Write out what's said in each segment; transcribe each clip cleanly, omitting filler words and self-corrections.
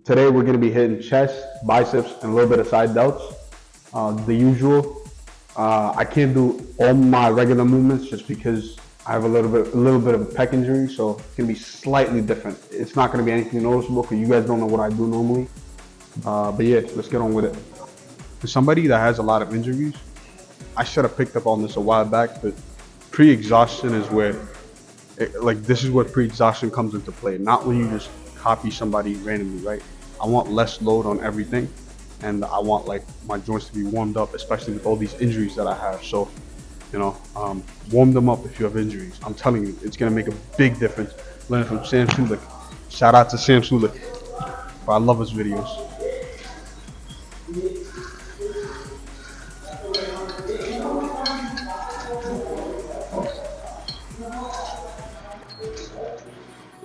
Today we're gonna be hitting chest, biceps, and a little bit of side delts. The usual. I can't do all my regular movements just because I have a little bit of a pec injury, so it's gonna be slightly different. It's not gonna be anything noticeable because you guys don't know what I do normally. But yeah, let's get on with it. For somebody that has a lot of injuries, I should have picked up on this a while back, but pre-exhaustion is where, this is where pre-exhaustion comes into play. Not when you just copy somebody randomly, right? I want less load on everything, and I want like my joints to be warmed up, especially with all these injuries that I have. So, warm them up if you have injuries. I'm telling you, it's gonna make a big difference. Learn from Sam Sulik. Shout out to Sam Sulik. I love his videos.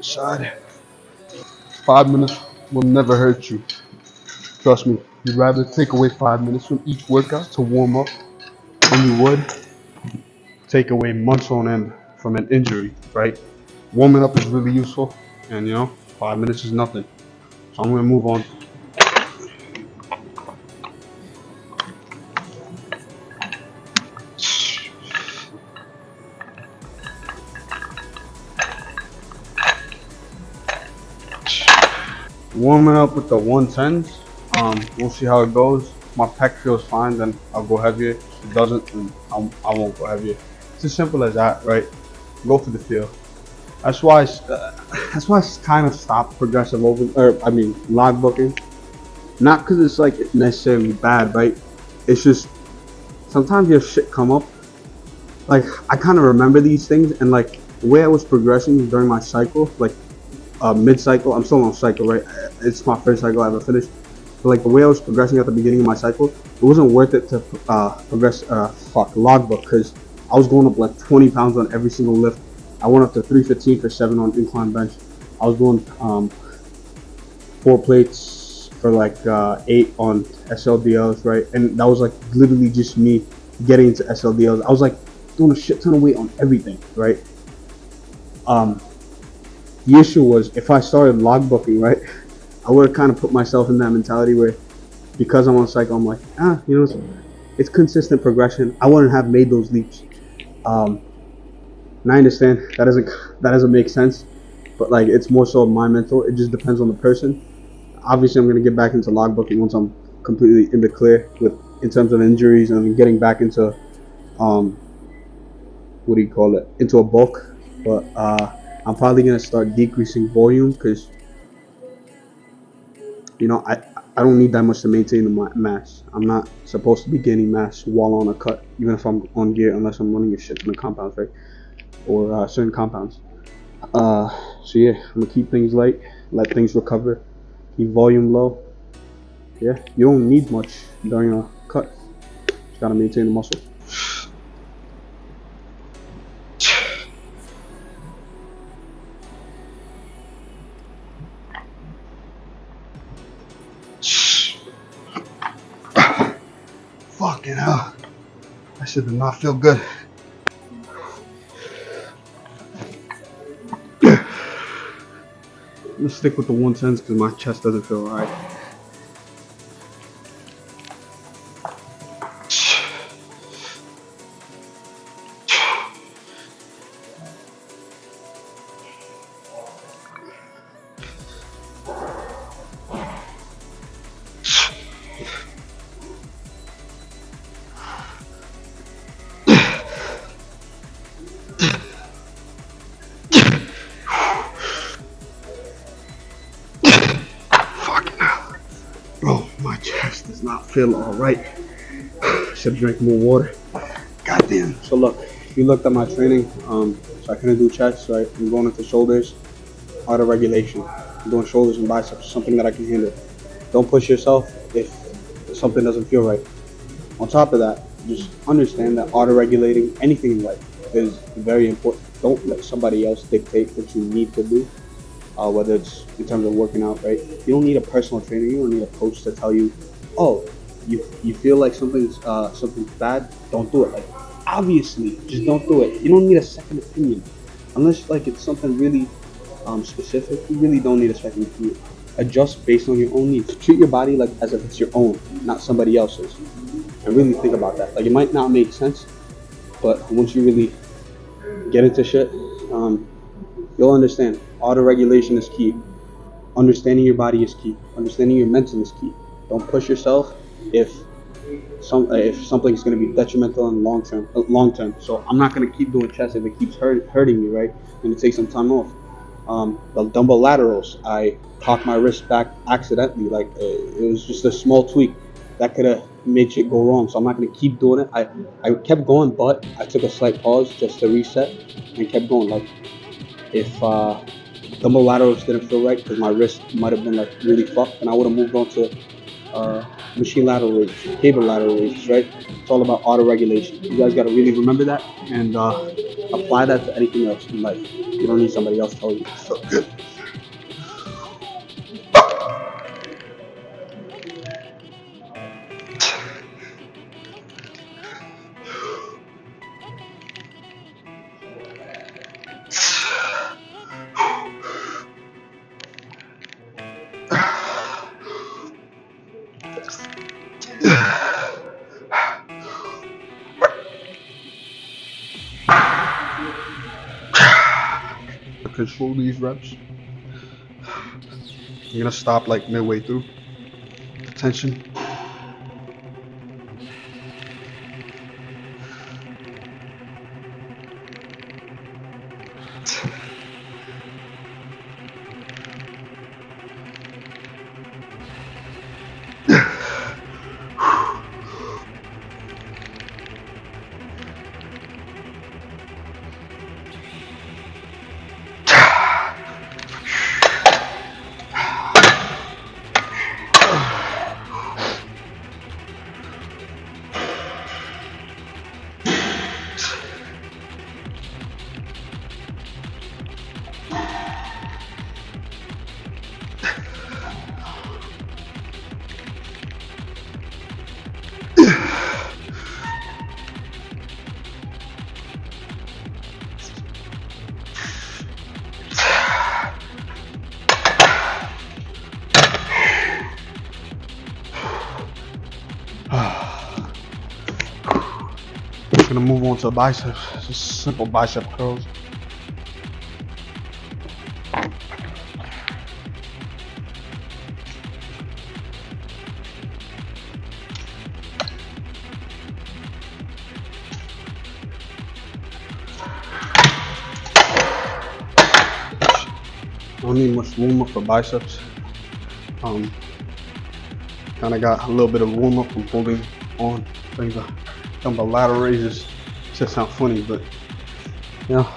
Side. 5 minutes will never hurt you. Trust me. You'd rather take away 5 minutes from each workout to warm up than you would take away months on end from an injury, right? Warming up is really useful, and 5 minutes is nothing. So I'm gonna move on. Warming up with the 110s. We'll see how it goes. My pec feels fine, then I'll go heavier. If it doesn't, then I won't go heavier. It's as simple as that, right? Go for the feel. That's why I kind of stopped progressive log booking. Not because it's like necessarily bad, right? It's just sometimes your shit come up. Like I kind of remember these things, and like the way I was progressing during my cycle, like mid-cycle, I'm still on cycle, right? It's my first cycle I ever finished. But like the way I was progressing at the beginning of my cycle, it wasn't worth it to progress logbook, because I was going up like 20 pounds on every single lift. I went up to 315 for 7 on incline bench. I was doing 4 plates for like 8 on SLDLs, right? And that was like literally just me getting into SLDLs. I was like doing a shit ton of weight on everything, right? The issue was if I started logbooking, right, I would have kind of put myself in that mentality where, because I'm on cycle, I'm like, it's consistent progression. I wouldn't have made those leaps. And I understand that doesn't make sense, but like it's more so my mental. It just depends on the person. Obviously, I'm gonna get back into logbooking once I'm completely in the clear in terms of injuries and getting back into into a bulk. But I'm probably gonna start decreasing volume because I don't need that much to maintain the mass. I'm not supposed to be gaining mass while on a cut, even if I'm on gear, unless I'm running a shit ton of compounds, right? Or certain compounds. So yeah, I'm gonna keep things light, let things recover, keep volume low. Yeah, you don't need much during a cut. Just gotta maintain the muscle. Fucking hell. That shit did not feel good. Let's stick with the 110s because my chest doesn't feel right. Bro, my chest does not feel alright. Should drink more water. Goddamn. So look, if you looked at my training, so I couldn't do chest, right? I'm going into shoulders, auto regulation. I'm doing shoulders and biceps, something that I can handle. Don't push yourself if something doesn't feel right. On top of that, just understand that auto regulating anything in life is very important. Don't let somebody else dictate what you need to do. Whether it's in terms of working out, right? You don't need a personal trainer. You don't need a coach to tell you, oh, you feel like something's bad. Don't do it. Like obviously, just don't do it. You don't need a second opinion, unless like it's something really specific. You really don't need a second opinion. adjust based on your own needs. Treat your body like as if it's your own, not somebody else's. And really think about that. Like, it might not make sense, but once you really get into shit, you'll understand. Auto regulation is key. Understanding your body is key. Understanding your mental is key. Don't push yourself if something's going to be detrimental in long term. So I'm not going to keep doing chest if it keeps hurting me, right? I'm going to take some time off. The dumbbell laterals, I cocked my wrist back accidentally. Like, it was just a small tweak that could have made shit go wrong. So I'm not going to keep doing it. I kept going, but I took a slight pause just to reset and kept going. Like, if dumbbell laterals didn't feel right because my wrist might have been like really fucked, and I would have moved on to machine lateral raises, cable lateral raises, right? It's all about auto regulation. You guys got to really remember that and apply that to anything else in life. You don't need somebody else telling you. So good. Control these reps. You're gonna stop like midway through. Tension. Gonna move on to biceps. Just simple bicep curls. Don't need much warm up for biceps. Kind of got a little bit of warm up from holding on things. Dumbbell lateral raises. Just sound funny, but you know.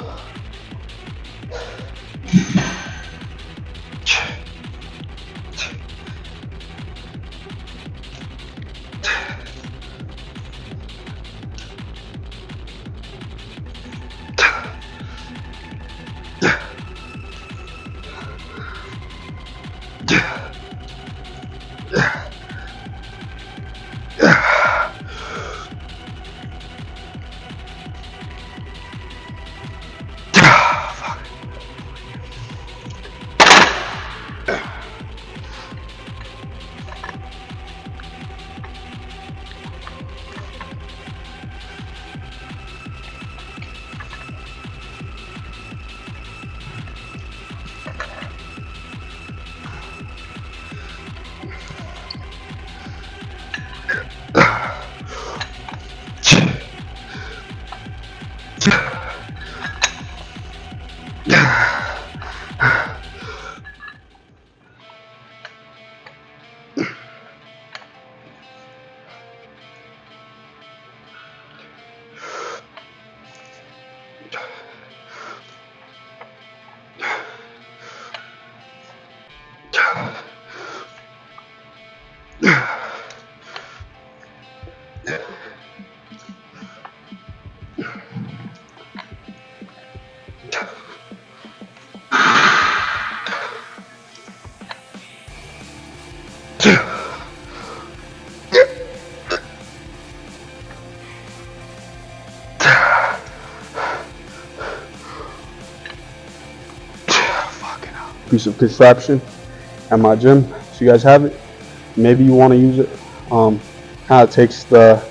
Piece of contraption. at my gym, so you guys have it. Maybe you want to use it. Kind of takes the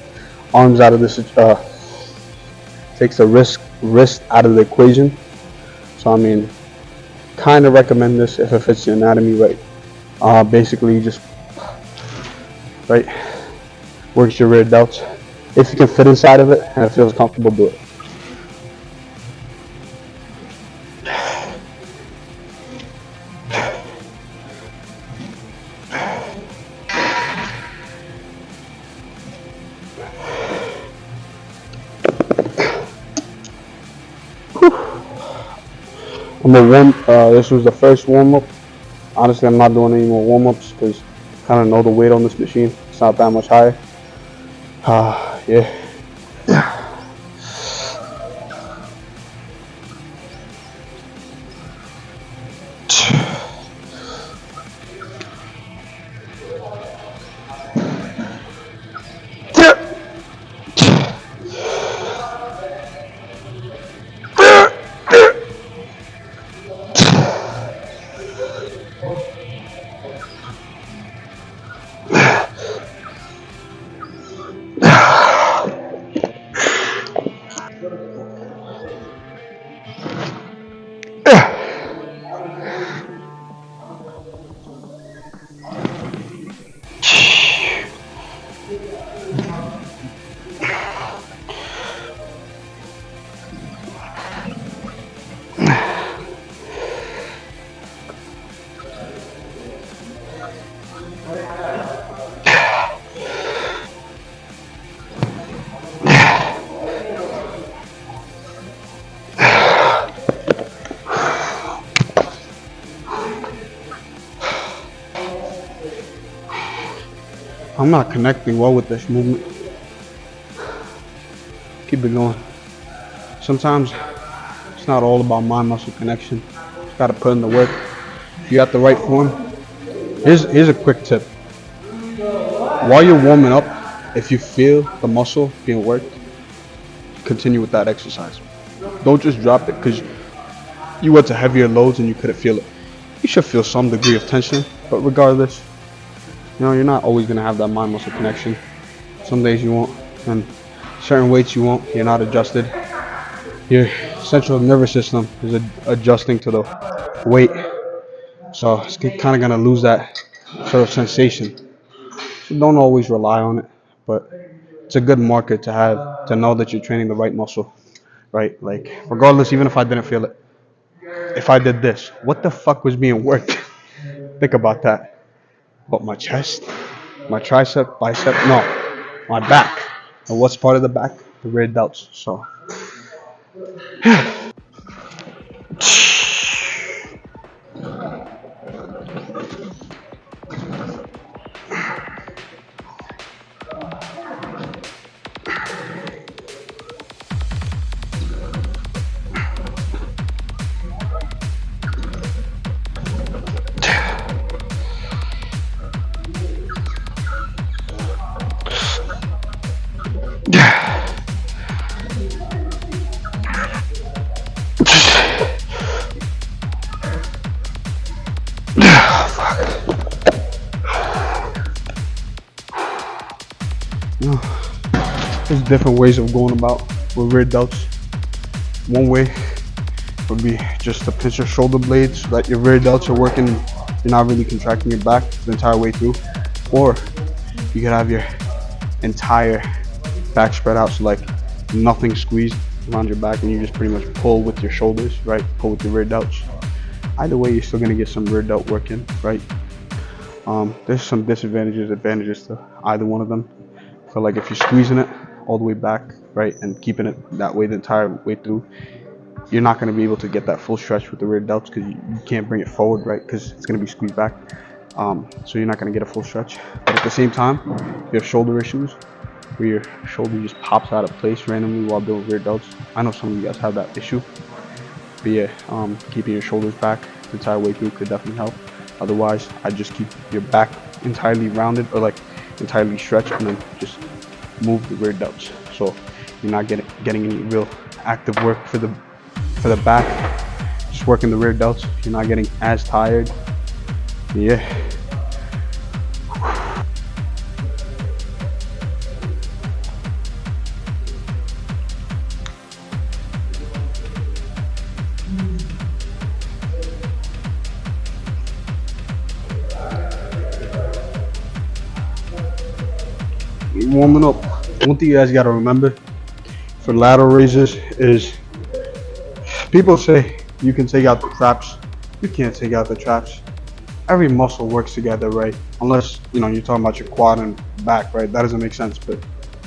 arms out of this, takes the wrist out of the equation. So I mean, kind of recommend this if it fits your anatomy right. Basically, just right works your rear delts. If you can fit inside of it and it feels comfortable, do it. This was the first warm up. Honestly, I'm not doing any more warm ups because I kind of know the weight on this machine. It's not that much higher. Yeah. I'm not connecting well with this movement. Keep it going. Sometimes it's not all about mind muscle connection. You just gotta put in the work. If you got the right form, here's a quick tip. While you're warming up, if you feel the muscle being worked, continue with that exercise. Don't just drop it because you went to heavier loads and you couldn't feel it. You should feel some degree of tension, but regardless, you're not always gonna have that mind muscle connection. Some days you won't, and certain weights you won't. You're not adjusted. Your central nervous system is adjusting to the weight, so it's kind of gonna lose that sort of sensation. So don't always rely on it, but it's a good marker to have to know that you're training the right muscle, right? Like regardless, even if I didn't feel it, if I did this, what the fuck was being worked? Think about that. But my chest, my tricep, bicep, no, my back. And what's part of the back? The rear delts. So. There's different ways of going about with rear delts. One way would be just to pinch your shoulder blades so that your rear delts are working. You're not really contracting your back the entire way through. Or you could have your entire back spread out, so like nothing squeezed around your back, and you just pretty much pull with your shoulders, right? Pull with your rear delts. Either way, you're still gonna get some rear delt work in, right? There's some disadvantages, advantages to either one of them. So like if you're squeezing it all the way back, right, and keeping it that way the entire way through, you're not going to be able to get that full stretch with the rear delts because you can't bring it forward, right, because it's going to be squeezed back. So you're not going to get a full stretch. But at the same time, if you have shoulder issues where your shoulder just pops out of place randomly while doing rear delts, I know some of you guys have that issue. But yeah, keeping your shoulders back the entire way through could definitely help. Otherwise, I just keep your back entirely rounded or like entirely stretched, and then just move the rear delts. So you're not getting any real active work for the back. Just working the rear delts. You're not getting as tired. Yeah. Warming up. One thing you guys gotta remember for lateral raises is people say you can take out the traps. You can't take out the traps. Every muscle works together, right? Unless you're talking about your quad and back, right? That doesn't make sense. But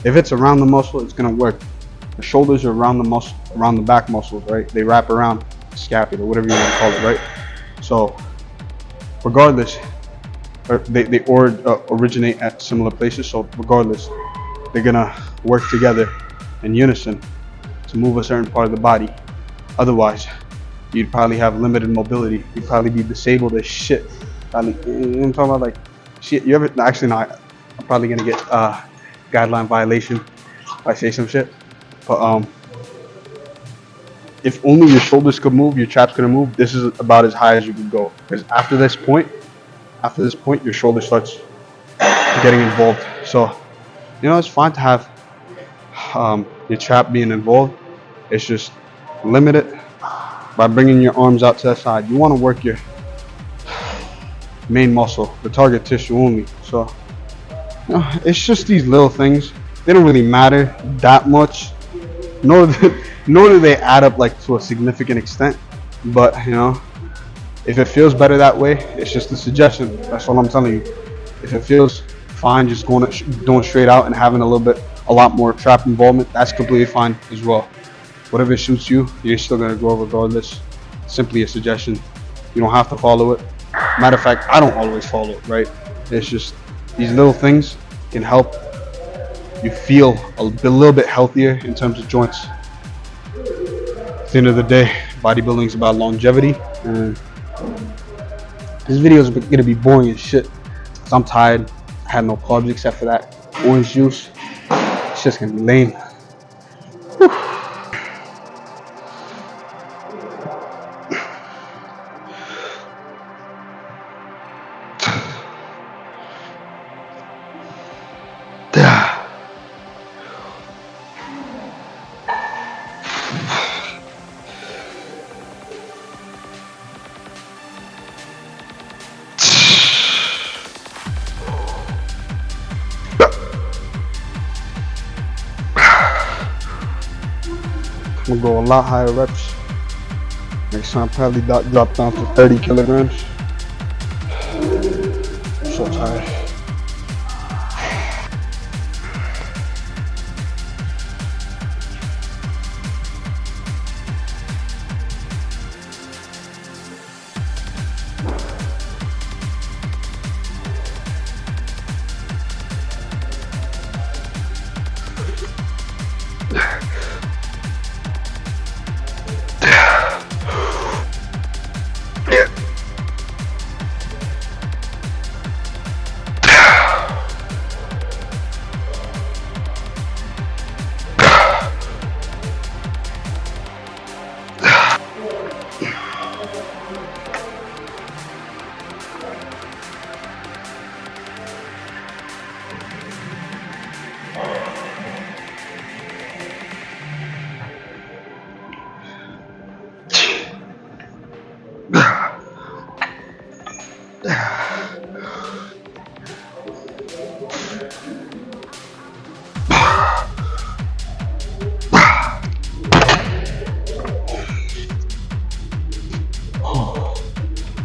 if it's around the muscle, it's gonna work. The shoulders are around the muscle, around the back muscles, right? They wrap around the scapula, whatever you want to call it, right? So regardless, they originate at similar places. So regardless, they're gonna work together in unison to move a certain part of the body. Otherwise, you'd probably have limited mobility. You'd probably be disabled as shit. Probably, I'm talking about like shit. You ever? Actually, not. I'm probably gonna get guideline violation if I say some shit. But if only your shoulders could move, your traps couldn't move. This is about as high as you could go. Because after this point, your shoulder starts getting involved. So it's fine to have your trap being involved. It's just limit it by bringing your arms out to the side. You want to work your main muscle, the target tissue only. So it's just these little things. They don't really matter that much, nor do they add up like to a significant extent. But if it feels better that way, it's just a suggestion. That's all I'm telling you. If it feels fine, just doing straight out and having a lot more trap involvement, that's completely fine as well. Whatever suits you, you're still gonna grow regardless. Simply a suggestion. You don't have to follow it. Matter of fact, I don't always follow it, right? It's just these little things can help you feel a little bit healthier in terms of joints. At the end of the day, bodybuilding is about longevity, and this video is gonna be boring as shit because I'm tired. I had no carbs except for that orange juice. It's just gonna be lame. Whew. I'm gonna go a lot higher reps. Next time, probably drop down to 30 kilograms. I'm so tired.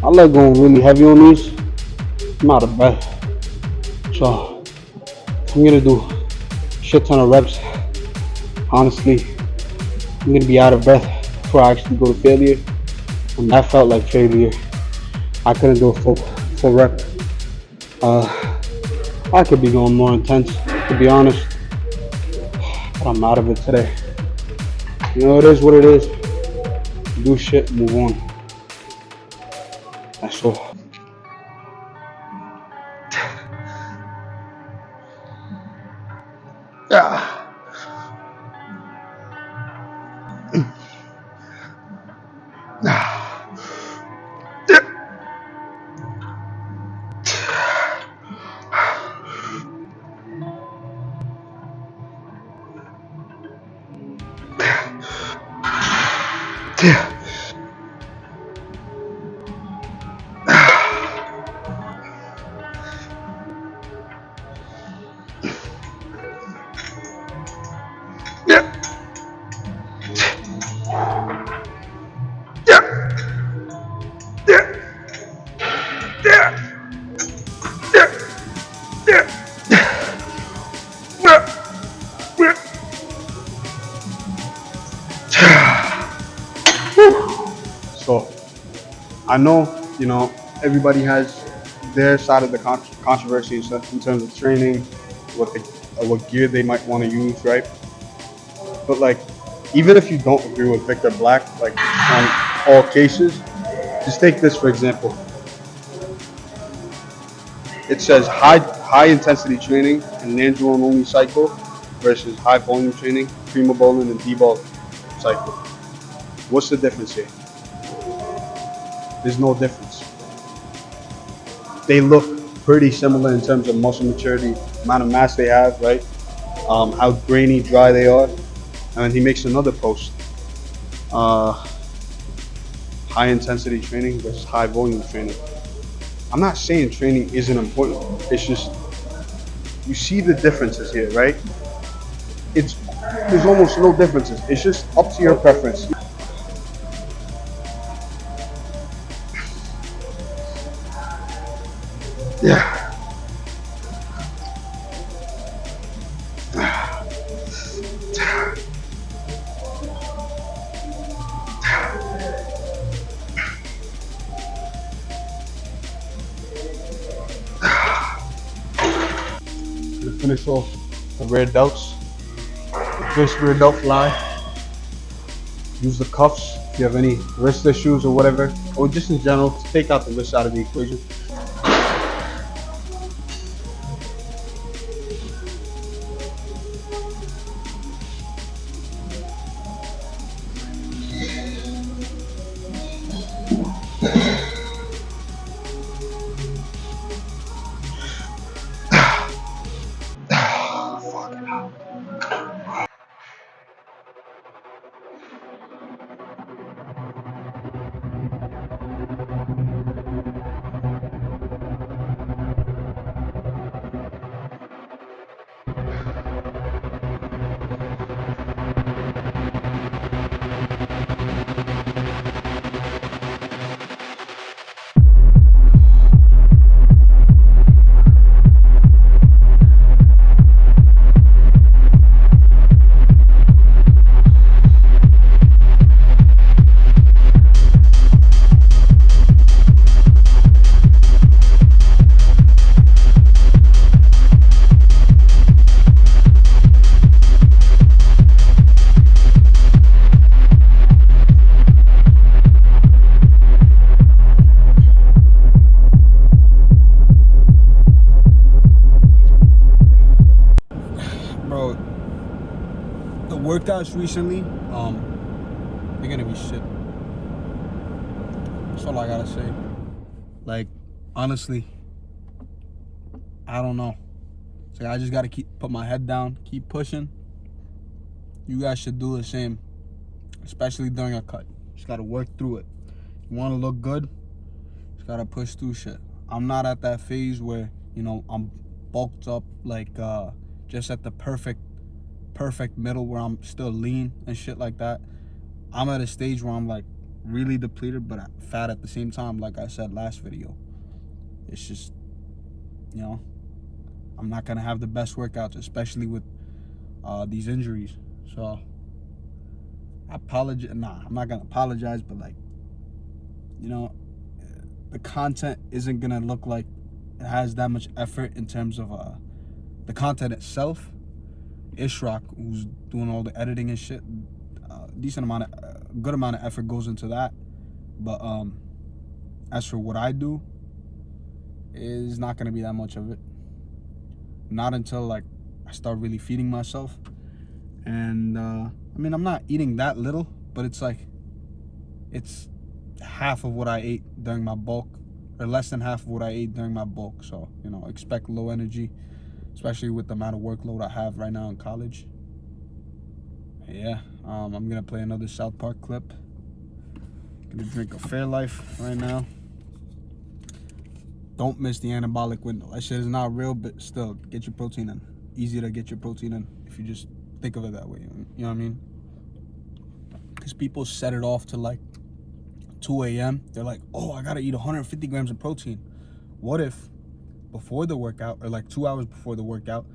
I like going really heavy on these. I'm out of breath. So I'm gonna do a shit ton of reps. Honestly, I'm gonna be out of breath before I actually go to failure. And that felt like failure. I couldn't do a full rep. I could be going more intense, to be honest. But I'm out of it today. It is what it is. Do shit, move on. That's all. So I know, everybody has their side of the controversy in terms of training, what gear they might want to use, right? But like, even if you don't agree with Victor Black, like on all cases, just take this for example. It says high intensity training and Nandrolone only cycle versus high volume training, primobolan and debulk cycle. What's the difference here? There's no difference. They look pretty similar in terms of muscle maturity, amount of mass they have, right? How grainy, dry they are. And he makes another post. High intensity training versus high volume training. I'm not saying training isn't important. It's just you see the differences here, right? There's almost no differences. It's just up to your preference. Yeah. To finish off the rear delts, this rear delt fly. Use the cuffs if you have any wrist issues or whatever, or just in general, to take out the wrist out of the equation. Bro, the workouts recently, they're gonna be shit. That's all I gotta say. Like, honestly, I don't know. It's like I just gotta put my head down, keep pushing. You guys should do the same, especially during a cut. Just gotta work through it. You wanna look good, just gotta push through shit. I'm not at that phase where, I'm bulked up, like just at the perfect middle where I'm still lean and shit like that. I'm at a stage where I'm like really depleted but fat at the same time, like I said last video. It's just, I'm not gonna have the best workouts, especially with these injuries. So I'm not gonna apologize, but like, the content isn't gonna look like it has that much effort in terms of the content itself. Ishrak, who's doing all the editing and shit, good amount of effort goes into that. But as for what I do, is not gonna be that much of it. Not until like I start really feeding myself. And I'm not eating that little, but it's like it's half of what I ate during my bulk, or less than half of what I ate during my bulk. So expect low energy, especially with the amount of workload I have right now in college. Yeah, I'm gonna play another South Park clip. Gonna drink a Fairlife right now. Don't miss the anabolic window. That shit is not real, but still, get your protein in. Easy to get your protein in if you just think of it that way. You know what I mean? Because people set it off to like 2 a.m. They're like, oh, I gotta eat 150 grams of protein. What if before the workout, or like 2 hours before the workout,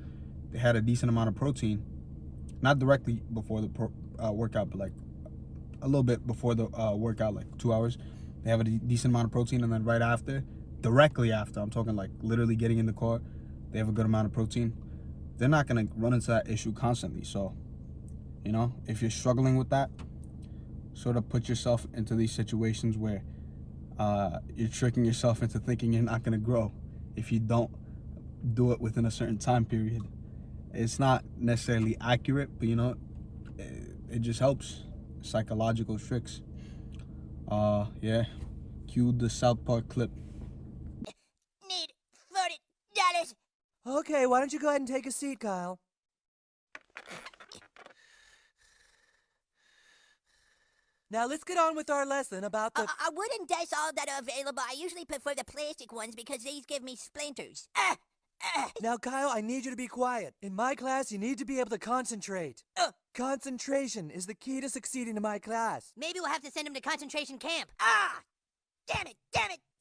they had a decent amount of protein? Not directly before the workout, but like a little bit before the workout, like 2 hours. They have a decent amount of protein, and then right after, directly after, I'm talking like literally getting in the car, they have a good amount of protein. They're not gonna run into that issue constantly. So, you know, if you're struggling with that, sort of put yourself into these situations where you're tricking yourself into thinking you're not gonna grow if you don't do it within a certain time period. It's not necessarily accurate, but you know, it just helps. Psychological tricks. Yeah. Cue the South Park clip. Need $40. Okay, why don't you go ahead and take a seat, Kyle? Now let's get on with our lesson about the... Wooden desks all that are available. I usually prefer the plastic ones because these give me splinters. Now, Kyle, I need you to be quiet. In my class, you need to be able to concentrate. Concentration is the key to succeeding in my class. Maybe we'll have to send him to concentration camp. Damn it,